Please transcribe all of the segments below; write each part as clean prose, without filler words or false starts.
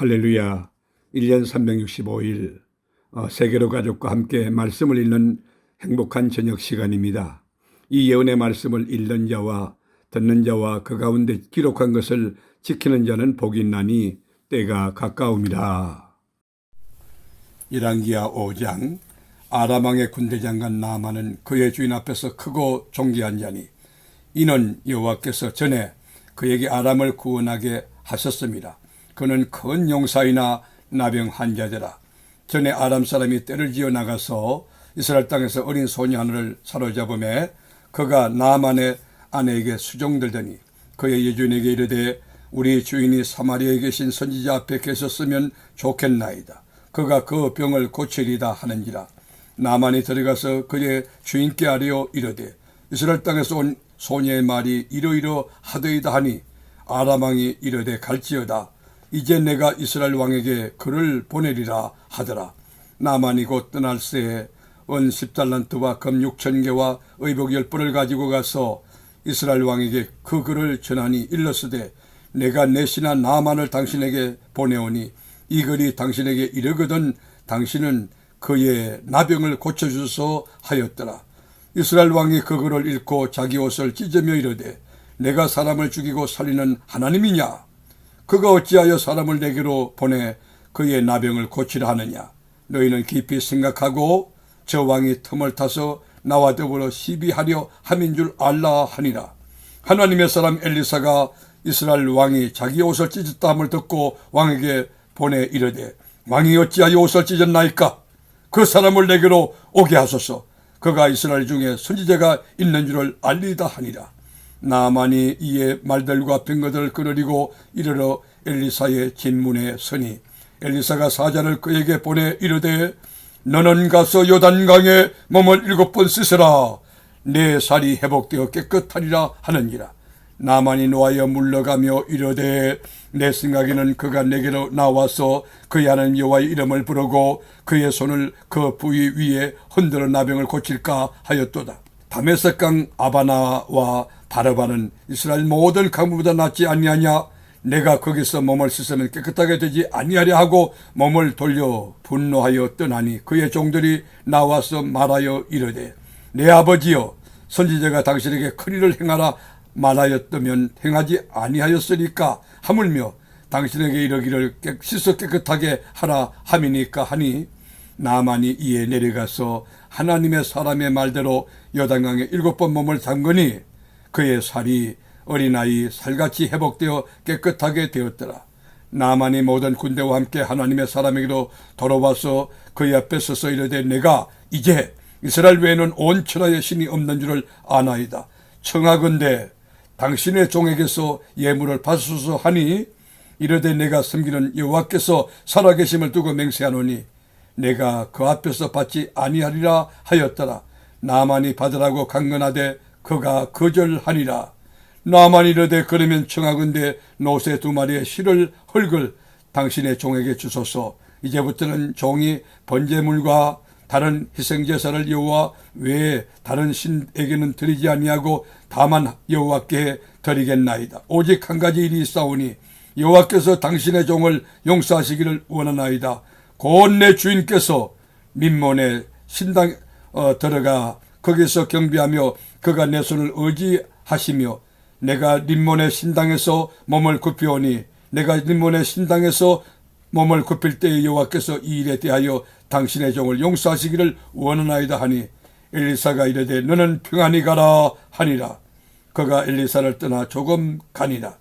할렐루야. 1년 365일 세계로 가족과 함께 말씀을 읽는 행복한 저녁 시간입니다. 이 예언의 말씀을 읽는 자와 듣는 자와 그 가운데 기록한 것을 지키는 자는 복이 있나니 때가 가까움이라. 열왕기하 5장. 아람 왕의 군대장관 나아만은 그의 주인 앞에서 크고 존귀한 자니 이는 여호와께서 전에 그에게 아람을 구원하게 하셨습니다. 그는 큰 용사이나 나병 환자되라. 전에 아람 사람이 떼를 지어 나가서 이스라엘 땅에서 어린 소녀 하나를 사로잡음에 그가 나아만의 아내에게 수종들더니 그의 여주인에게 이르되 우리 주인이 사마리아에 계신 선지자 앞에 계셨으면 좋겠나이다. 그가 그 병을 고치리다 하는지라. 나아만이 들어가서 그의 주인께 아뢰어 이르되 이스라엘 땅에서 온 소녀의 말이 이러이러하더이다 하니 아람 왕이 이르되 갈지어다. 이제 내가 이스라엘 왕에게 그를 보내리라 하더라. 나아만이 곧 떠날 새에 은 10달란트와 금 6,000개와 의복 10벌을 가지고 가서 이스라엘 왕에게 그 글을 전하니 일렀으되 내가 내 신하 나아만을 당신에게 보내오니 이 글이 당신에게 이르거든 당신은 그의 나병을 고쳐주소서 하였더라. 이스라엘 왕이 그 글을 읽고 자기 옷을 찢으며 이르되 내가 사람을 죽이고 살리는 하나님이냐? 그가 어찌하여 사람을 내게로 보내 그의 나병을 고치라 하느냐? 너희는 깊이 생각하고 저 왕이 틈을 타서 나와 더불어 시비하려 함인 줄 알라 하니라. 하나님의 사람 엘리사가 이스라엘 왕이 자기 옷을 찢었다 함을 듣고 왕에게 보내 이르되 왕이 어찌하여 옷을 찢었나이까? 그 사람을 내게로 오게 하소서. 그가 이스라엘 중에 선지자가 있는 줄을 알리다 하니라. 나아만이 이에 말들과 병거들을 끌어리고 이르러 엘리사의 진문에 서니 엘리사가 사자를 그에게 보내 이르되 너는 가서 요단강에 몸을 7번 씻으라. 내 살이 회복되어 깨끗하리라 하는지라. 나아만이 노하여 물러가며 이르되 내 생각에는 그가 내게로 나와서 그의 하나님 여호와의 이름을 부르고 그의 손을 그 부위 위에 흔들어 나병을 고칠까 하였도다. 다메섹강 아바나와 바르바는 이스라엘 모든 강물보다 낫지 아니하냐? 내가 거기서 몸을 씻으면 깨끗하게 되지 아니하려 하고 몸을 돌려 분노하여 떠나니 그의 종들이 나와서 말하여 이르되 내 아버지여 선지자가 당신에게 큰일을 행하라 말하였다면 행하지 아니하였으리까 하물며 당신에게 이르기를 씻어 깨끗하게 하라 함이니까 하니 나아만이 이에 내려가서 하나님의 사람의 말대로 요단강에 7번 몸을 담그니 그의 살이 어린아이 살같이 회복되어 깨끗하게 되었더라. 나아만이 모든 군대와 함께 하나님의 사람에게로 돌아와서 그의 앞에 서서 이르되 내가 이제 이스라엘 외에는 온 천하에 신이 없는 줄을 아나이다. 청하건대 당신의 종에게서 예물을 받으소서 하니 이르되 내가 섬기는 여호와께서 살아계심을 두고 맹세하노니 내가 그 앞에서 받지 아니하리라 하였더라. 나아만이 받으라고 강건하되 그가 거절하니라. 나아만이 이르되 그러면 청하건대 노새 2마리의 실을 흙을 당신의 종에게 주소서. 이제부터는 종이 번제물과 다른 희생제사를 여호와 외에 다른 신에게는 드리지 아니하고 다만 여호와께 드리겠나이다. 오직 한 가지 일이 있사오니 여호와께서 당신의 종을 용서하시기를 원하나이다. 곧 내 주인께서 민몬의 신당에 들어가 거기서 경비하며 그가 내 손을 의지하시며 내가 림몬의 신당에서 몸을 굽히오니 내가 림몬의 신당에서 몸을 굽힐 때에 여호와께서 이 일에 대하여 당신의 종을 용서하시기를 원하나이다 하니 엘리사가 이르되 너는 평안히 가라 하니라. 그가 엘리사를 떠나 조금 가니라.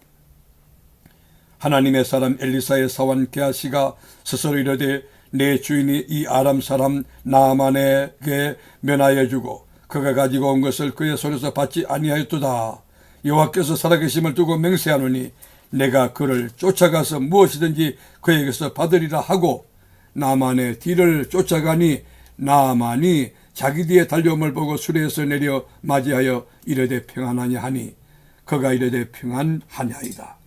하나님의 사람 엘리사의 사원 게하시가 스스로 이르되 내 주인이 이 아람 사람 나아만에게 면하여 주고 그가 가지고 온 것을 그의 손에서 받지 아니하였도다. 여호와께서 살아계심을 두고 맹세하노니 내가 그를 쫓아가서 무엇이든지 그에게서 받으리라 하고 나아만의 뒤를 쫓아가니 나아만이 자기 뒤에 달려옴을 보고 수레에서 내려 맞이하여 이르되 평안하냐 하니 그가 이르되 평안하냐이다.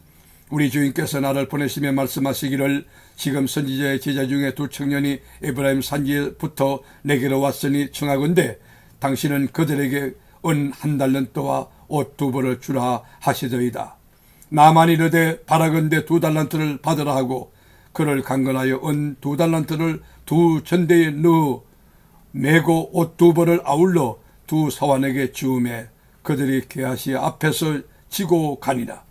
우리 주인께서 나를 보내시며 말씀하시기를 지금 선지자의 제자 중에 2 청년이 에브라임 산지에부터 내게로 왔으니 청하건대 당신은 그들에게 은 1달란트와 옷 2벌을 주라 하시더이다. 나아만이 이르되 바라건대 2달란트를 받으라 하고 그를 강건하여 은 2달란트를 2전대에 넣어 메고 옷 2벌을 아울러 2 사환에게 주음에 그들이 게하시 앞에서 지고 가니라.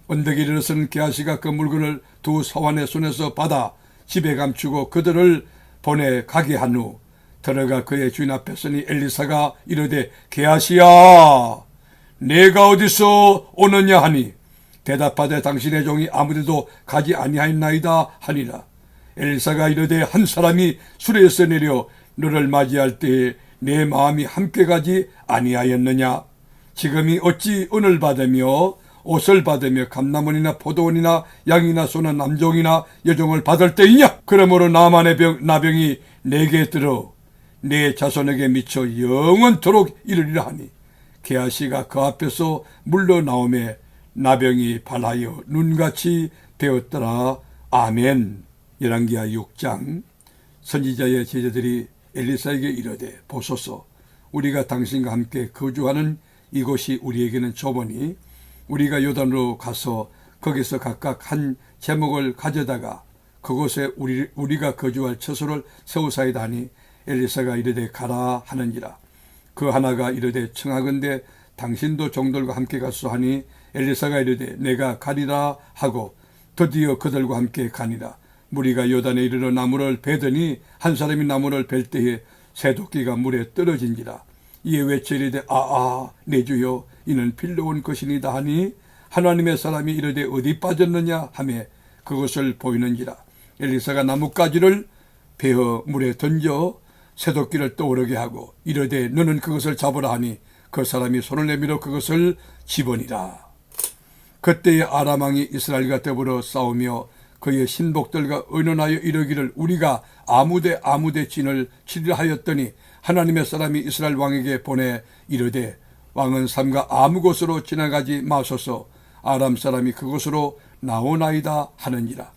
언덕에 이르러서는 게하시가 그 물건을 2 사환의 손에서 받아 집에 감추고 그들을 보내 가게 한 후 들어가 그의 주인 앞에 서니 엘리사가 이르되 게하시야 내가 어디서 오느냐 하니 대답하되 당신의 종이 아무데도 가지 아니하였나이다 하니라. 엘리사가 이르되 한 사람이 수레에서 내려 너를 맞이할 때에 내 마음이 함께 가지 아니하였느냐. 지금이 어찌 은을 받으며 옷을 받으며 감나무나 포도원이나 양이나 소나 남종이나 여종을 받을 때이냐. 그러므로 나만의 나병이 내게 들어 내 자손에게 미쳐 영원토록 이르리라 하니 게하시가 그 앞에서 물러나오매 나병이 발하여 눈같이 되었더라. 아멘. 열왕기하 6장. 선지자의 제자들이 엘리사에게 이르되 보소서 우리가 당신과 함께 거주하는 이곳이 우리에게는 좁으니 우리가 요단으로 가서 거기서 각각 한 제목을 가져다가 그곳에 우리가 거주할 처소를 세우사이다 하니 엘리사가 이르되 가라 하는지라. 그 하나가 이르되 청하건대 당신도 종들과 함께 갔소 하니 엘리사가 이르되 내가 가리라 하고 드디어 그들과 함께 가니라. 무리가 요단에 이르러 나무를 베더니 한 사람이 나무를 벨 때에 새도끼가 물에 떨어진지라. 이에 외쳐 이르되 내 주여 이는 빌려온 것이니다 하니 하나님의 사람이 이르되 어디 빠졌느냐 하며 그것을 보이는지라. 엘리사가 나뭇가지를 베어 물에 던져 새도끼를 떠오르게 하고 이르되 너는 그것을 잡으라 하니 그 사람이 손을 내밀어 그것을 집으니라. 그때에 아람 왕이 이스라엘과 더불어 싸우며 그의 신복들과 의논하여 이르기를 우리가 아무데 진을 치리라 하였더니 하나님의 사람이 이스라엘 왕에게 보내 이르되 왕은 삼가 아무 곳으로 지나가지 마소서 아람 사람이 그곳으로 나오나이다 하는지라.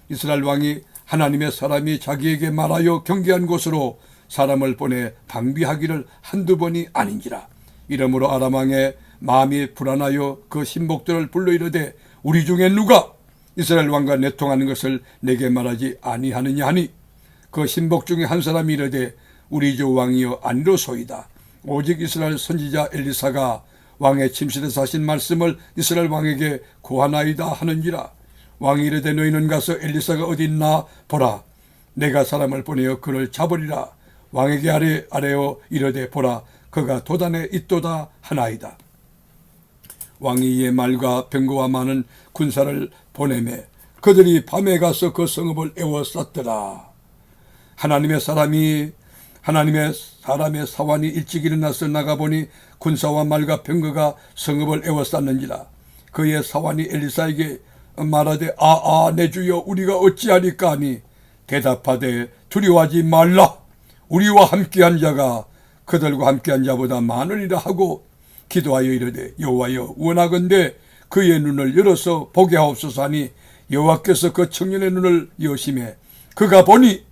이스라엘 왕이 하나님의 사람이 자기에게 말하여 경계한 곳으로 사람을 보내 방비하기를 한두 번이 아닌지라. 이러므로 아람 왕의 마음이 불안하여 그 신복들을 불러 이르되 우리 중에 누가 이스라엘 왕과 내통하는 것을 내게 말하지 아니하느냐 하니 그 신복 중에 한 사람이 이르되 우리 주 왕이여 아니로소이다. 오직 이스라엘 선지자 엘리사가 왕의 침실에서 하신 말씀을 이스라엘 왕에게 고하나이다 하는지라. 왕이 이르되 너희는 가서 엘리사가 어디 있나 보라. 내가 사람을 보내어 그를 잡으리라. 왕에게 아뢰어 이르되 보라 그가 도단에 있도다 하나이다. 왕이 이에 말과 병거와 많은 군사를 보내매 그들이 밤에 가서 그 성읍을 에워쌌더라. 하나님의 사람의 사환이 일찍 일어나서 나가보니 군사와 말과 병거가 성읍을 에워쌌는지라. 그의 사환이 엘리사에게 말하되 내 주여 우리가 어찌하리까 하니 대답하되 두려워하지 말라. 우리와 함께한 자가 그들과 함께한 자보다 많으리라 하고 기도하여 이르되 여호와여 원하건대 그의 눈을 열어서 보게 하옵소서 하니 여호와께서 그 청년의 눈을 여시매 그가 보니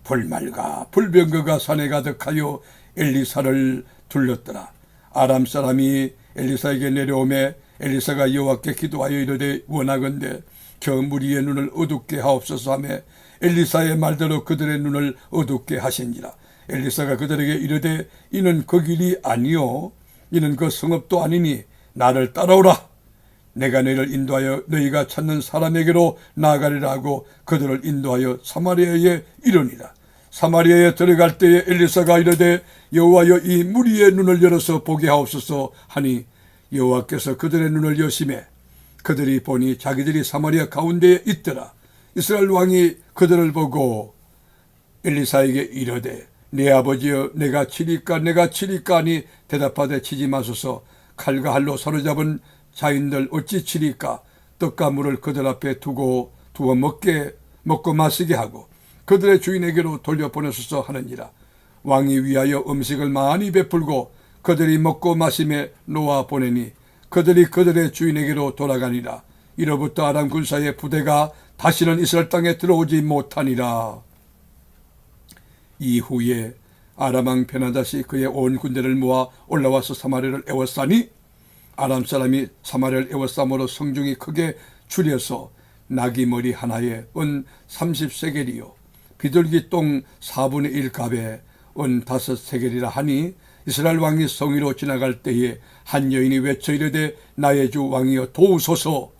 불말과 불병거가 산에 가득하여 엘리사를 둘렀더라. 아람 사람이 엘리사에게 내려오매 엘리사가 여호와께 기도하여 이르되 원하건대 저 무리의 눈을 어둡게 하옵소서 하며 엘리사의 말대로 그들의 눈을 어둡게 하신지라. 엘리사가 그들에게 이르되 이는 그 길이 아니요 이는 그 성읍도 아니니 나를 따라오라. 내가 너희를 인도하여 너희가 찾는 사람에게로 나아가리라 하고 그들을 인도하여 사마리아에 이르니라. 사마리아에 들어갈 때에 엘리사가 이르되 여호와여 이 무리의 눈을 열어서 보게 하옵소서 하니 여호와께서 그들의 눈을 여시매 그들이 보니 자기들이 사마리아 가운데에 있더라. 이스라엘 왕이 그들을 보고 엘리사에게 이르되 내 아버지여 내가 치리까 하니 대답하되 치지 마소서. 칼과 할로 사로잡은 자인들 어찌 치리까. 떡과 물을 그들 앞에 두어 먹고 마시게 하고 그들의 주인에게로 돌려보내소서 하느니라. 왕이 위하여 음식을 많이 베풀고 그들이 먹고 마심에 놓아 보내니 그들이 그들의 주인에게로 돌아가니라. 이로부터 아람 군사의 부대가 다시는 이스라엘 땅에 들어오지 못하니라. 이후에 아람 왕 베나다시 그의 온 군대를 모아 올라와서 사마리아를 에워싸니 아람 사람이 사마리아를 에워싸므로 성중이 크게 줄여서 나귀 머리 하나에 은 30세겔이요 비둘기 똥 4분의 1 갑에 은 5세겔이라 하니 이스라엘 왕이 성위로 지나갈 때에 한 여인이 외쳐 이르되 나의 주 왕이여 도우소서.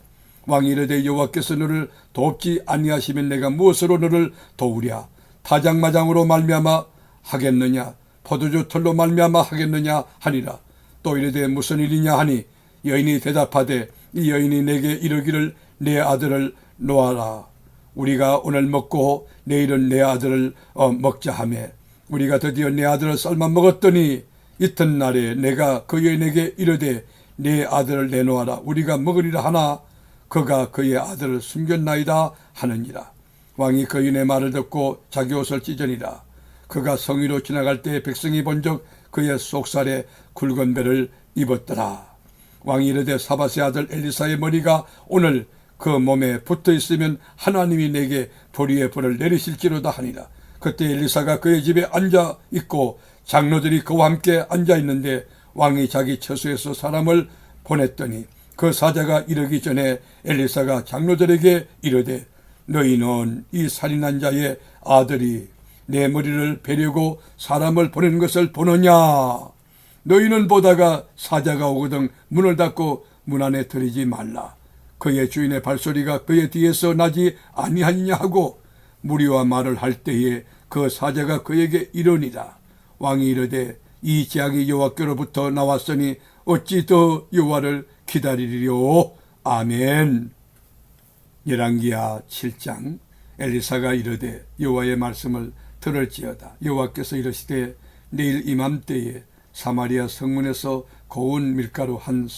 왕이 이르되 여호와께서 너를 돕지 아니하시면 내가 무엇으로 너를 도우랴. 타작마장으로 말미암아 하겠느냐 포도주 털로 말미암아 하겠느냐 하니라. 또 이르되 무슨 일이냐 하니 여인이 대답하되 이 여인이 내게 이르기를 내 아들을 놓아라. 우리가 오늘 먹고 내일은 내 아들을 먹자 하매 우리가 드디어 내 아들을 삶아 먹었더니 이튿날에 내가 그 여인에게 이르되 내 아들을 내놓아라. 우리가 먹으리라 하나 그가 그의 아들을 숨겼나이다 하느니라. 왕이 그 여인의 말을 듣고 자기 옷을 찢으니라. 그가 성위로 지나갈 때 백성이 본즉 그의 속살에 굵은 배를 입었더라. 왕이 이르되 사밧의 아들 엘리사의 머리가 오늘 그 몸에 붙어 있으면 하나님이 내게 불의의 불을 내리실지로다 하니라. 그때 엘리사가 그의 집에 앉아 있고 장로들이 그와 함께 앉아 있는데 왕이 자기 처소에서 사람을 보냈더니 그 사자가 이르기 전에 엘리사가 장로들에게 이르되 너희는 이 살인한 자의 아들이 내 머리를 베려고 사람을 보낸 것을 보느냐. 너희는 보다가 사자가 오거든 문을 닫고 문 안에 들이지 말라. 그의 주인의 발소리가 그의 뒤에서 나지 아니하느냐 하고 무리와 말을 할 때에 그 사자가 그에게 이르니라. 왕이 이르되 이 재앙이 여호와께로부터 나왔으니 어찌 더 여호와를 기다리리요. 아멘. 열왕기하 7장. 엘리사가 이르되 여호와의 말씀을 들을지어다. 여호와께서 이르시되 내일 이맘때에 사마리아 성문에서 고운 밀가루 한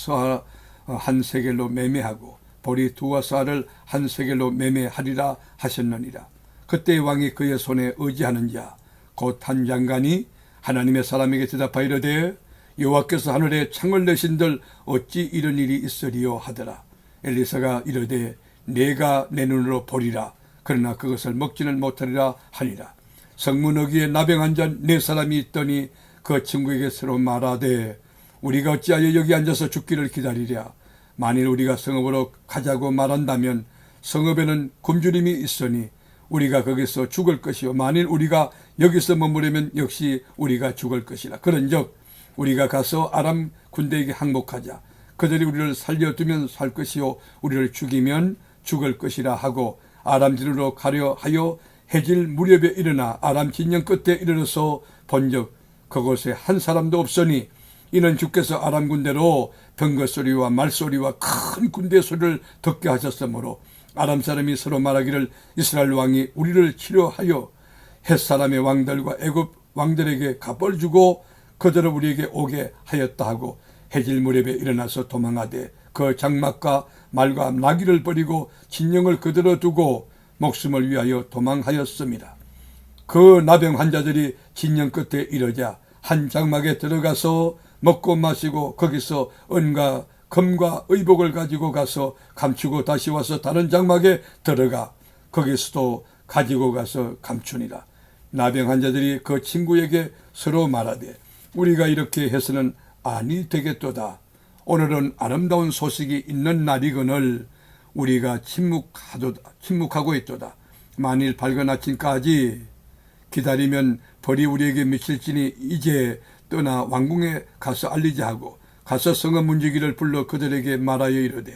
세겔로 매매하고 보리 2화살을 한 세겔로 매매하리라 하셨느니라. 그때 왕이 그의 손에 의지하는 자 곧 한 장관이 하나님의 사람에게 대답하여 이르되 여호와께서 하늘에 창을 내신들 어찌 이런 일이 있으리요 하더라. 엘리사가 이르되 내가 내 눈으로 보리라. 그러나 그것을 먹지는 못하리라 하니라. 성문 어귀에 나병 자 4사람이 있더니 그 친구에게 서로 말하되 우리가 어찌하여 여기 앉아서 죽기를 기다리랴. 만일 우리가 성읍으로 가자고 말한다면 성읍에는 굶주림이 있으니 우리가 거기서 죽을 것이요 만일 우리가 여기서 머무르면 역시 우리가 죽을 것이라. 그런즉 우리가 가서 아람 군대에게 항복하자. 그들이 우리를 살려두면 살 것이요 우리를 죽이면 죽을 것이라 하고 아람지르로 가려 하여 해질 무렵에 일어나 아람 진영 끝에 이르러서 본즉 그곳에 한 사람도 없으니 이는 주께서 아람 군대로 병거소리와 말소리와 큰 군대 소리를 듣게 하셨으므로 아람 사람이 서로 말하기를 이스라엘 왕이 우리를 치료하여 헷사람의 왕들과 애굽 왕들에게 값을 주고 그들을 우리에게 오게 하였다 하고 해질 무렵에 일어나서 도망하되 그 장막과 말과 나귀를 버리고 진영을 그대로 두고 목숨을 위하여 도망하였습니다. 그 나병 환자들이 진영 끝에 이르자 한 장막에 들어가서 먹고 마시고 거기서 은과 금과 의복을 가지고 가서 감추고 다시 와서 다른 장막에 들어가 거기서도 가지고 가서 감추니라. 나병 환자들이 그 친구에게 서로 말하되 우리가 이렇게 해서는 아니 되겠도다. 오늘은 아름다운 소식이 있는 날이거늘 우리가 침묵하고 있도다. 만일 밝은 아침까지 기다리면 벌이 우리에게 미칠지니 이제 떠나 왕궁에 가서 알리자 하고 가서 성읍 문지기를 불러 그들에게 말하여 이르되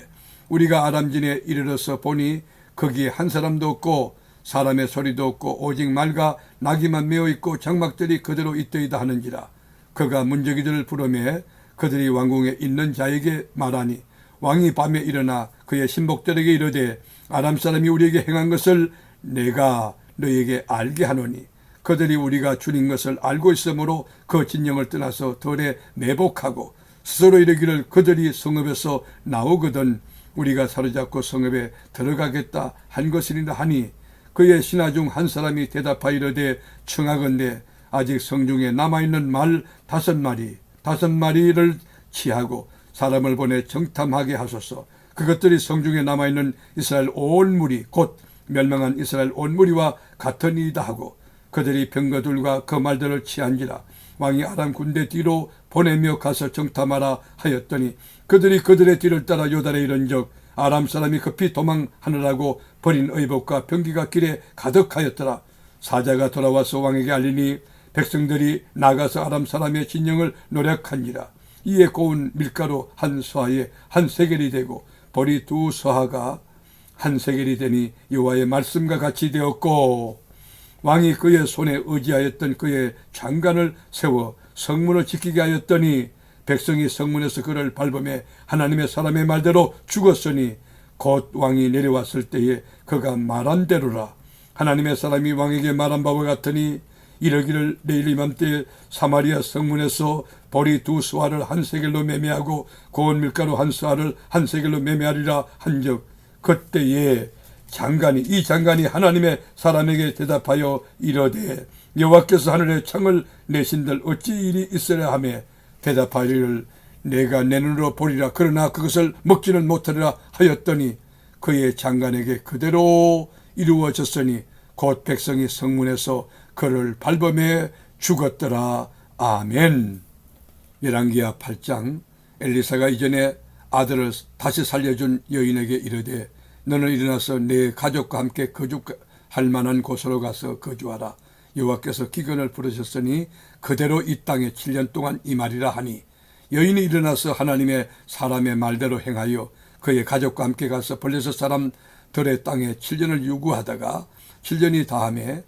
우리가 아람진에 이르러서 보니 거기에 한 사람도 없고 사람의 소리도 없고 오직 말과 나귀만 메어 있고 장막들이 그대로 있더이다 하는지라. 그가 문지기들을 부르매 그들이 왕궁에 있는 자에게 말하니 왕이 밤에 일어나 그의 신복들에게 이르되 아람 사람이 우리에게 행한 것을 내가 너에게 알게 하노니 그들이 우리가 주인 것을 알고 있으므로 그 진영을 떠나서 덜에 매복하고 스스로 이르기를 그들이 성읍에서 나오거든 우리가 사로잡고 성읍에 들어가겠다 한 것이니라 하니 그의 신하 중 한 사람이 대답하여 이르되 청하건대 아직 성중에 남아있는 말 5마리를 치하고 사람을 보내 정탐하게 하소서. 그것들이 성중에 남아있는 이스라엘 온 무리 곧 멸망한 이스라엘 온 무리와 같은 일이다 하고 그들이 병거들과 그 말들을 취한지라. 왕이 아람 군대 뒤로 보내며 가서 정탐하라 하였더니 그들이 그들의 뒤를 따라 요단에 이른즉 아람 사람이 급히 도망하느라고 버린 의복과 병기가 길에 가득하였더라. 사자가 돌아와서 왕에게 알리니 백성들이 나가서 아람 사람의 진영을 노력하니라. 이에 고운 밀가루 한 서하에 한 세겔이 되고 보리 두 서하가 한 세겔이 되니 여호와의 말씀과 같이 되었고, 왕이 그의 손에 의지하였던 그의 장관을 세워 성문을 지키게 하였더니 백성이 성문에서 그를 밟음에 하나님의 사람의 말대로 죽었으니 곧 왕이 내려왔을 때에 그가 말한 대로라. 하나님의 사람이 왕에게 말한 바와 같으니 이르기를 내일 이맘때 사마리아 성문에서 보리 두 수아를 한 세겔로 매매하고 고운 밀가루 한 수아를 한 세겔로 매매하리라 한즉, 그때에 이 장관이 하나님의 사람에게 대답하여 이르되 여호와께서 하늘에 창을 내신들 어찌 일이 있으랴 하며 대답하기를 내가 내 눈으로 보리라 그러나 그것을 먹지는 못하리라 하였더니 그의 장관에게 그대로 이루어졌으니 곧 백성이 성문에서 그를 밟음에 죽었더라. 아멘. 열왕기하 8장. 엘리사가 이전에 아들을 다시 살려준 여인에게 이르되 너는 일어나서 내 가족과 함께 거주할 만한 곳으로 가서 거주하라. 여호와께서 기근을 부르셨으니 그대로 이 땅에 7년 동안 임하리라 하니, 여인이 일어나서 하나님의 사람의 말대로 행하여 그의 가족과 함께 가서 블레셋 사람들의 땅에 7년을 유구하다가 7년이 다음에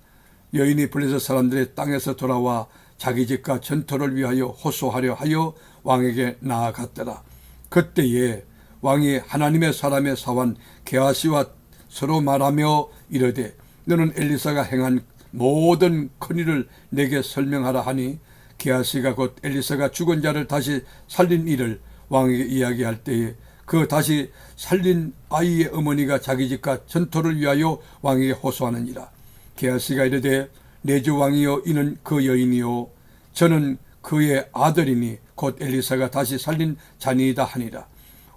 여인이 블레셋 사람들의 땅에서 돌아와 자기 집과 전토를 위하여 호소하려 하여 왕에게 나아갔더라. 그때에 왕이 하나님의 사람의 사환 게하시와 서로 말하며 이르되 너는 엘리사가 행한 모든 큰일을 내게 설명하라 하니, 게하시가 곧 엘리사가 죽은 자를 다시 살린 일을 왕에게 이야기할 때에 그 다시 살린 아이의 어머니가 자기 집과 전토를 위하여 왕에게 호소하느니라. 게하시가 이르되 내 주 왕이여 이는 그 여인이요 저는 그의 아들이니 곧 엘리사가 다시 살린 자니이다 하니라.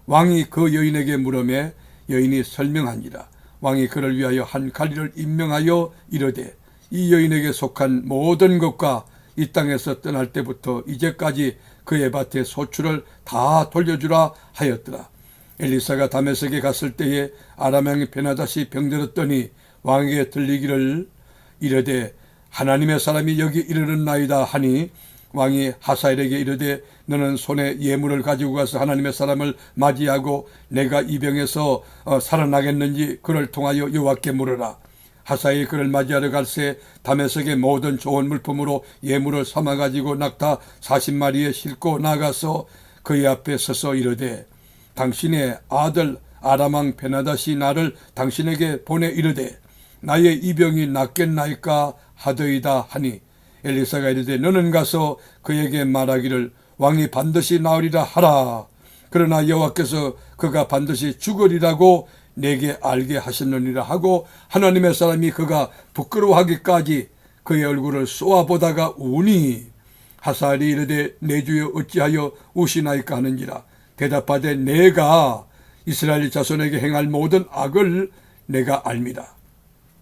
왕이 그 여인에게 물으매 여인이 설명하니라. 왕이 그를 위하여 한 관리를 임명하여 이르되 이 여인에게 속한 모든 것과 이 땅에서 떠날 때부터 이제까지 그의 밭의 소출을 다 돌려주라 하였더라. 엘리사가 다메섹에 갔을 때에 아람 왕이 베나다시 병들었더니 왕에게 들리기를 이르되 하나님의 사람이 여기 이르렀나이다 하니, 왕이 하사엘에게 이르되 너는 손에 예물을 가지고 가서 하나님의 사람을 맞이하고 내가 이 병에서 살아나겠는지 그를 통하여 여호와께 물으라. 하사엘이 그를 맞이하러 갈새 다메섹의 모든 좋은 물품으로 예물을 삼아 가지고 낙타 40마리에 싣고 나가서 그의 앞에 서서 이르되 당신의 아들 아람 왕 베나다시 나를 당신에게 보내 이르되 나의 이 병이 낫겠나이까 하더이다 하니, 엘리사가 이르되 너는 가서 그에게 말하기를 왕이 반드시 나으리라 하라. 그러나 여호와께서 그가 반드시 죽으리라고 내게 알게 하셨느니라 하고, 하나님의 사람이 그가 부끄러워하기까지 그의 얼굴을 쏘아보다가 우니, 하사엘이 이르되 내 주여 어찌하여 우시나이까 하는지라. 대답하되 내가 이스라엘 자손에게 행할 모든 악을 내가 알미라.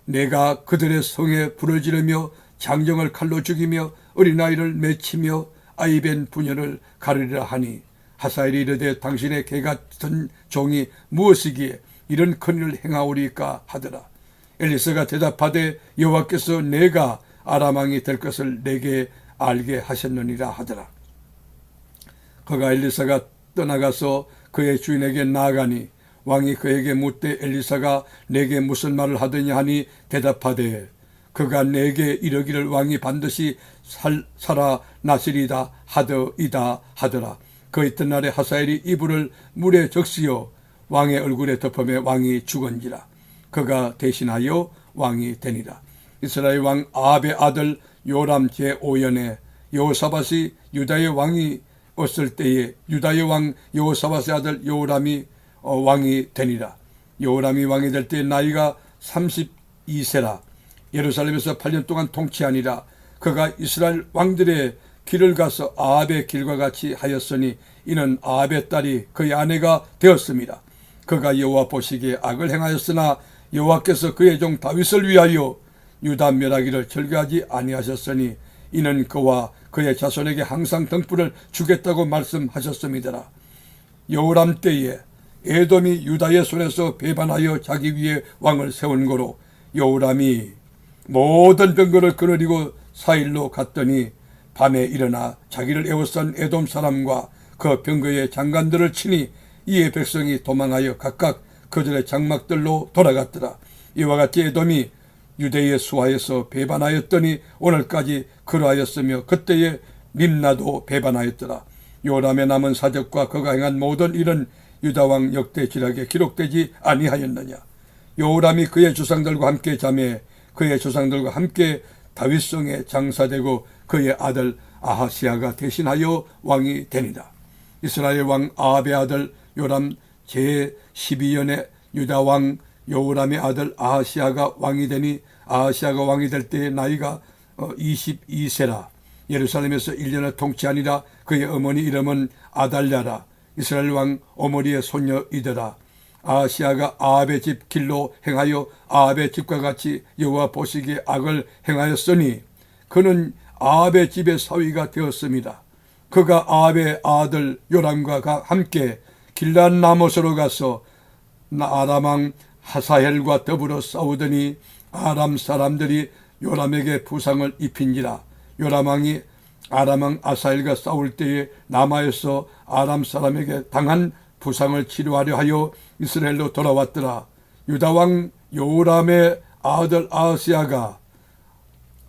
내가 그들의 성에 불을 지르며 장정을 칼로 죽이며 어린아이를 맺히며 아이벤 부녀를 가르리라 하니, 하사엘이 이르되 당신의 개 같은 종이 무엇이기에 이런 큰일을 행하오리까 하더라. 엘리사가 대답하되 여호와께서 내가 아람 왕이 될 것을 내게 알게 하셨느니라 하더라. 그가 엘리사가 떠나가서 그의 주인에게 나아가니 왕이 그에게 묻되 엘리사가 내게 무슨 말을 하더냐 하니 대답하되 그가 내게 이르기를 왕이 반드시 살아나시리다 하더이다 하더라. 그 이튿날에 하사엘이 이불을 물에 적시어 왕의 얼굴에 덮으며 왕이 죽은지라. 그가 대신하여 왕이 되니라. 이스라엘 왕 아합의 아들 요람 제5년에 여호사밧이 유다의 왕이 없을 때에 유다의 왕 여호사밧의 아들 요람이 왕이 되니라. 요람이 왕이 될 때 나이가 32세라. 예루살렘에서 8년 동안 통치하니라. 그가 이스라엘 왕들의 길을 가서 아합의 길과 같이 하였으니 이는 아합의 딸이 그의 아내가 되었습니다. 그가 여호와 보시기에 악을 행하였으나 여호와께서 그의 종 다윗을 위하여 유다 멸하기를 절개하지 아니하셨으니 이는 그와 그의 자손에게 항상 등불을 주겠다고 말씀하셨음이더라. 여호람 때에 에돔이 유다의 손에서 배반하여 자기 위에 왕을 세운 거로 여호람이 모든 병거를 거느리고 사일로 갔더니 밤에 일어나 자기를 에워싼 에돔 사람과 그 병거의 장관들을 치니 이에 백성이 도망하여 각각 그들의 장막들로 돌아갔더라. 이와 같이 에돔이 유대의 수하에서 배반하였더니 오늘까지 그러하였으며 그때에 림나도 배반하였더라. 요람의 남은 사적과 그가 행한 모든 일은 유다왕 역대 지략에 기록되지 아니하였느냐. 요람이 그의 조상들과 함께 자매 그의 조상들과 함께 다윗성에 장사되고 그의 아들 아하시아가 대신하여 왕이 되니라. 이스라엘 왕 아합의 아들 요람 제12년에 유다 왕 요람의 아들 아하시아가 왕이 되니 아하시아가 왕이 될 때의 나이가 22세라. 예루살렘에서 1년을 통치하니라. 그의 어머니 이름은 아달랴라. 이스라엘 왕 오므리의 손녀이더라. 아하시아가 아합의 집 길로 행하여 아합의 집과 같이 여호와 보시기에 악을 행하였으니 그는 아합의 집의 사위가 되었습니다. 그가 아합의 아들 요람과 함께 길앗 라못으로 가서 아람 왕 하사엘과 더불어 싸우더니 아람 사람들이 요람에게 부상을 입힌지라. 요람 왕이 아람 왕 하사엘과 싸울 때에 남아에서 아람 사람에게 당한 부상을 치료하려 하여 이스라엘로 돌아왔더라. 유다 왕 요람의 아들 아하시아가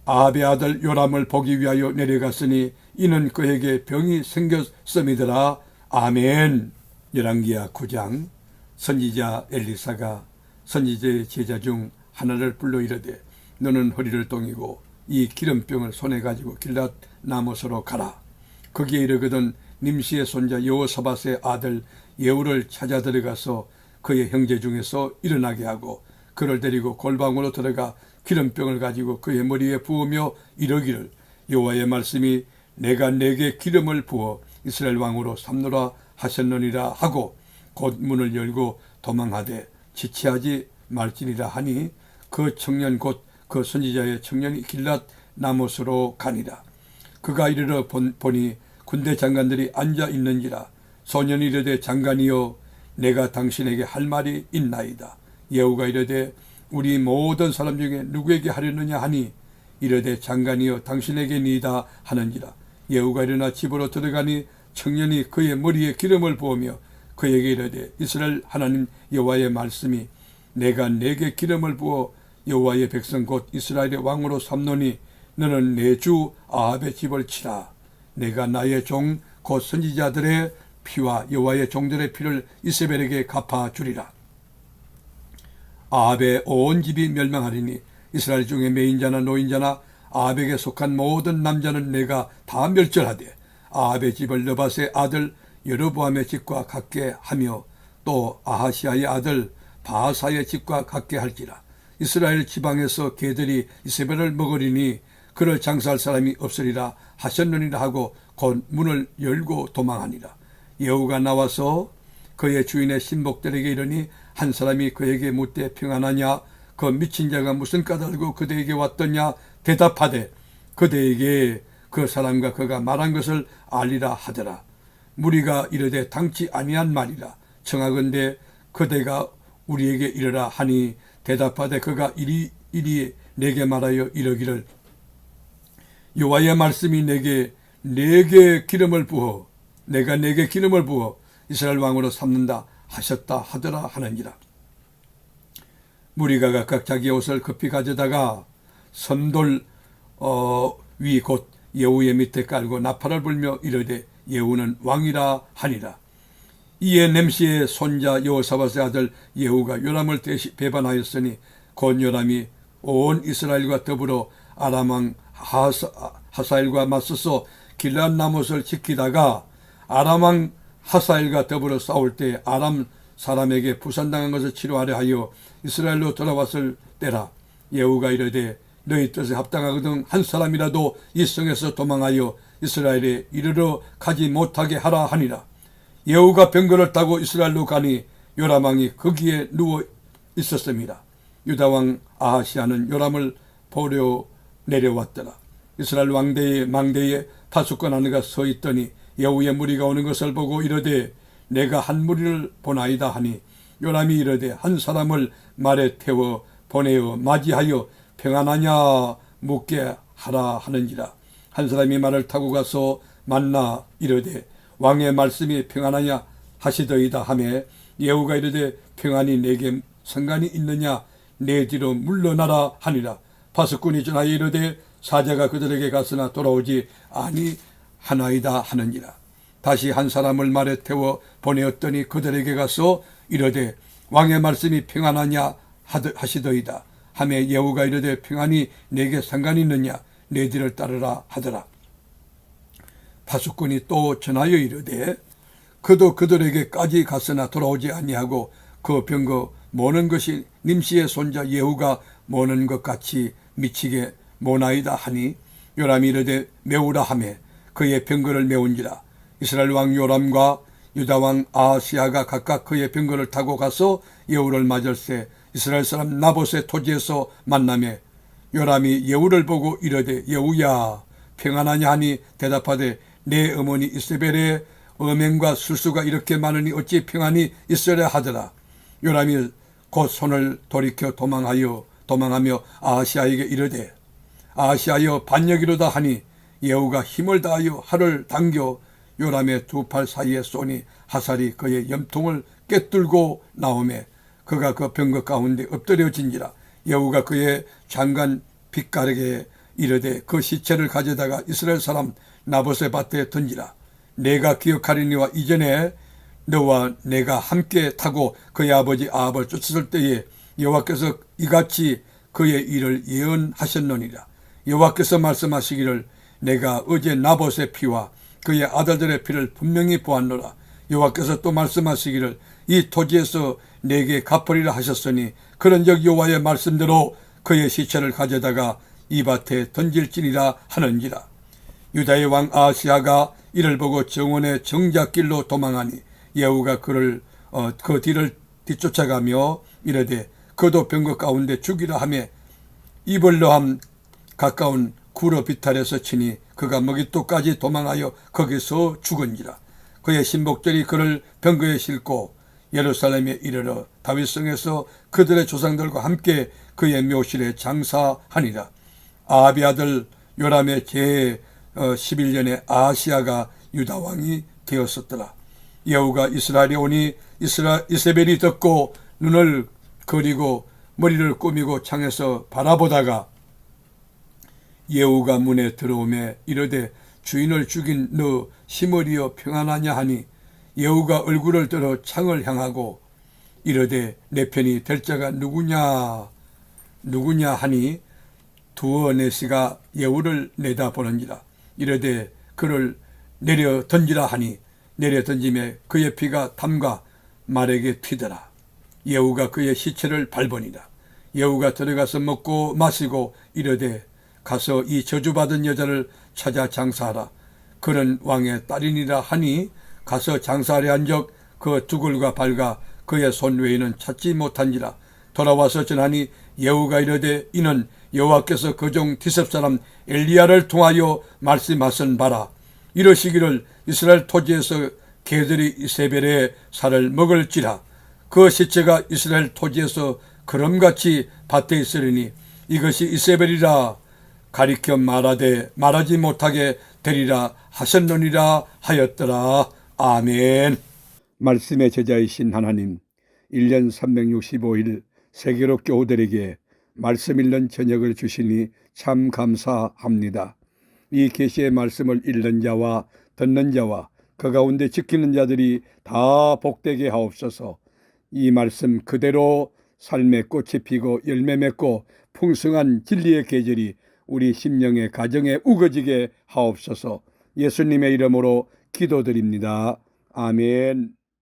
아합의 아들 요람을 보기 위하여 내려갔으니 이는 그에게 병이 생겼음이더라. 아멘. 열왕기하 9장. 선지자 엘리사가 선지자의 제자 중 하나를 불러 이르되 너는 허리를 동이고 이 기름병을 손에 가지고 길앗 라못으로 가라. 거기에 이르거든 님시의 손자 여호사밧의 아들 예후를 찾아 들어가서 그의 형제 중에서 일어나게 하고 그를 데리고 골방으로 들어가 기름병을 가지고 그의 머리에 부으며 이르기를 여호와의 말씀이 내가 내게 기름을 부어 이스라엘 왕으로 삼노라 하셨느니라 하고 곧 문을 열고 도망하되 지체하지 말지니라 하니 그 청년 곧 그 선지자의 청년이 길앗 라못으로 가니라. 그가 이르러 보니 군대 장관들이 앉아 있는지라. 소년이 이르되 장관이여 내가 당신에게 할 말이 있나이다. 예후가 이르되 우리 모든 사람 중에 누구에게 하려느냐 하니 이르되 장관이여 당신에게니이다 하는지라. 예후가 일어나 집으로 들어가니 청년이 그의 머리에 기름을 부으며 그에게 이르되 이스라엘 하나님 여호와의 말씀이 내가 내게 기름을 부어 여호와의 백성 곧 이스라엘의 왕으로 삼노니 너는 내 주 아합의 집을 치라. 내가 나의 종 곧 선지자들의 피와 여호와의 종들의 피를 이세벨에게 갚아주리라. 아합의 온 집이 멸망하리니 이스라엘 중에 매인자나 노인자나 아합에게 속한 모든 남자는 내가 다 멸절하되 아합의 집을 느밧의 아들 여로보암의 집과 같게 하며 또 아하시아의 아들 바하사의 집과 같게 할지라. 이스라엘 지방에서 개들이 이세벨을 먹으리니 그를 장사할 사람이 없으리라 하셨느니라 하고 곧 문을 열고 도망하니라. 예후가 나와서 그의 주인의 신복들에게 이르니 한 사람이 그에게 묻되 평안하냐 그 미친 자가 무슨 까닭으로 그대에게 왔더냐 대답하되 그대에게 그 사람과 그가 말한 것을 알리라 하더라. 무리가 이르되 당치 아니한 말이라. 청하건대 그대가 우리에게 이르라 하니 대답하되 그가 이리 내게 말하여 이르기를 여호와의 말씀이 내게 기름을 부어 내가 내게 기름을 부어 이스라엘 왕으로 삼는다 하셨다 하더라 하는지라. 무리가 각각 자기 옷을 급히 가져다가 섬돌 위 곧 예후의 밑에 깔고 나팔을 불며 이르되 예후는 왕이라 하니라. 이에 냄시의 손자 여호사밧의 아들 예후가 요람을 배반하였으니 곧 요람이 온 이스라엘과 더불어 아람 왕 하사엘과 맞서서 길앗 라못을 지키다가 아람 왕 하사엘과 더불어 싸울 때 아람 사람에게 부산당한 것을 치료하려 하여 이스라엘로 돌아왔을 때라. 예후가 이르되 너희 뜻에 합당하거든 한 사람이라도 이 성에서 도망하여 이스라엘에 이르러 가지 못하게 하라 하니라. 예후가 병거를 타고 이스라엘로 가니 요람 왕이 거기에 누워 있었습니다. 유다 왕 아하시아는 요람을 보려 내려왔더라. 이스라엘 왕대의 망대에 다수건 하나가 서 있더니 예후의 무리가 오는 것을 보고 이르되 내가 한 무리를 보나이다 하니 요람이 이르되 한 사람을 말에 태워 보내어 맞이하여 평안하냐 묻게 하라 하는지라. 한 사람이 말을 타고 가서 만나 이르되 왕의 말씀이 평안하냐 하시더이다 하매 예후가 이르되 평안이 내게 상관이 있느냐 내 뒤로 물러나라 하니라. 파수꾼이 전하여 이르되 사자가 그들에게 갔으나 돌아오지 아니하나이다 하느니라. 다시 한 사람을 말에 태워 보내었더니 그들에게 가서 이르되 왕의 말씀이 평안하냐 하시더이다 하매 예후가 이르되 평안이 내게 상관이 있느냐 내 뒤를 따르라 하더라. 파수꾼이 또 전하여 이르되 그도 그들에게까지 갔으나 돌아오지 아니하고 그 병거 모는 것이 님시의 손자 예후가 모는 것 같이 미치게 모나이다 하니 요람이 이르되 메우라 하매 그의 병거를 메운지라. 이스라엘 왕 요람과 유다 왕 아하시아가 각각 그의 병거를 타고 가서 예후를 맞을세 이스라엘 사람 나봇의 토지에서 만나매 요람이 예후를 보고 이르되 예후야 평안하냐 하니 대답하되 내 어머니 이세벨의 음행과 술수가 이렇게 많으니 어찌 평안이 있으랴 하더라. 요람이 곧 손을 돌이켜 도망하며 아하시아에게 이르되 아하시아여 반역이로다 하니 예후가 힘을 다하여 활을 당겨 요람의 두 팔 사이에 쏘니 화살이 그의 염통을 꿰뚫고 나오매 그가 그 병거 가운데 엎드려진지라. 예후가 그의 장관 빗가락에 이르되 그 시체를 가져다가 이스라엘 사람 나봇의 밭에 던지라. 내가 기억하리니와 이전에 너와 내가 함께 타고 그의 아버지 아합을 쫓았을 때에 여호와께서 이같이 그의 일을 예언하셨느니라. 여호와께서 말씀하시기를 내가 어제 나봇의 피와 그의 아들들의 피를 분명히 보았노라. 여호와께서 또 말씀하시기를 이 토지에서 내게 갚으리라 하셨으니 그런즉 여호와의 말씀대로 그의 시체를 가져다가 이 밭에 던질지니라 하는지라. 유다의 왕 아하시아가 이를 보고 정원의 정작길로 도망하니 예후가 그를 그 뒤를 뒤쫓아가며 이르되 그도 병거 가운데 죽이라 하며 이블로함 가까운 구르 비탈에서 치니 그가 머깃도까지 도망하여 거기서 죽은지라. 그의 신복들이 그를 병거에 싣고 예루살렘에 이르러 다윗성에서 그들의 조상들과 함께 그의 묘실에 장사하니라. 아합의 아들 요람의 제 11년에 아하시아가 유다 왕이 되었었더라. 예후가 이스라엘에 오니 이세벨이 듣고 눈을 그리고 머리를 꾸미고 창에서 바라보다가 예후가 문에 들어오매 이르되 주인을 죽인 너 시므리여 평안하냐 하니 예후가 얼굴을 들어 창을 향하고 이르되 내 편이 될 자가 누구냐 하니 두어 내시가 예후를 내다보는지라. 이르되 그를 내려 던지라 하니 내려 던짐에 그의 피가 담과 말에게 튀더라. 예후가 그의 시체를 밟으니라. 예후가 들어가서 먹고 마시고 이르되 가서 이 저주받은 여자를 찾아 장사하라. 그는 왕의 딸이니라 하니 가서 장사하려 한적 그 두굴과 발과 그의 손 외에는 찾지 못한지라. 돌아와서 전하니 예후가 이르되 이는 여호와께서 그종 디셉 사람 엘리야를 통하여 말씀하신 바라. 이러시기를 이스라엘 토지에서 개들이 이세벨의 살을 먹을지라. 그 시체가 이스라엘 토지에서 그럼같이 밭에 있으리니 이것이 이세벨이라 가리켜 말하지 못하게 되리라 하셨느니라 하였더라. 아멘. 말씀의 제자이신 하나님, 1년 365일 세계로 교우들에게 말씀 읽는 저녁을 주시니 참 감사합니다. 이 계시의 말씀을 읽는 자와 듣는 자와 그 가운데 지키는 자들이 다 복되게 하옵소서. 이 말씀 그대로 삶의 꽃이 피고 열매 맺고 풍성한 진리의 계절이 우리 심령의 가정에 우거지게 하옵소서. 예수님의 이름으로 기도드립니다. 아멘.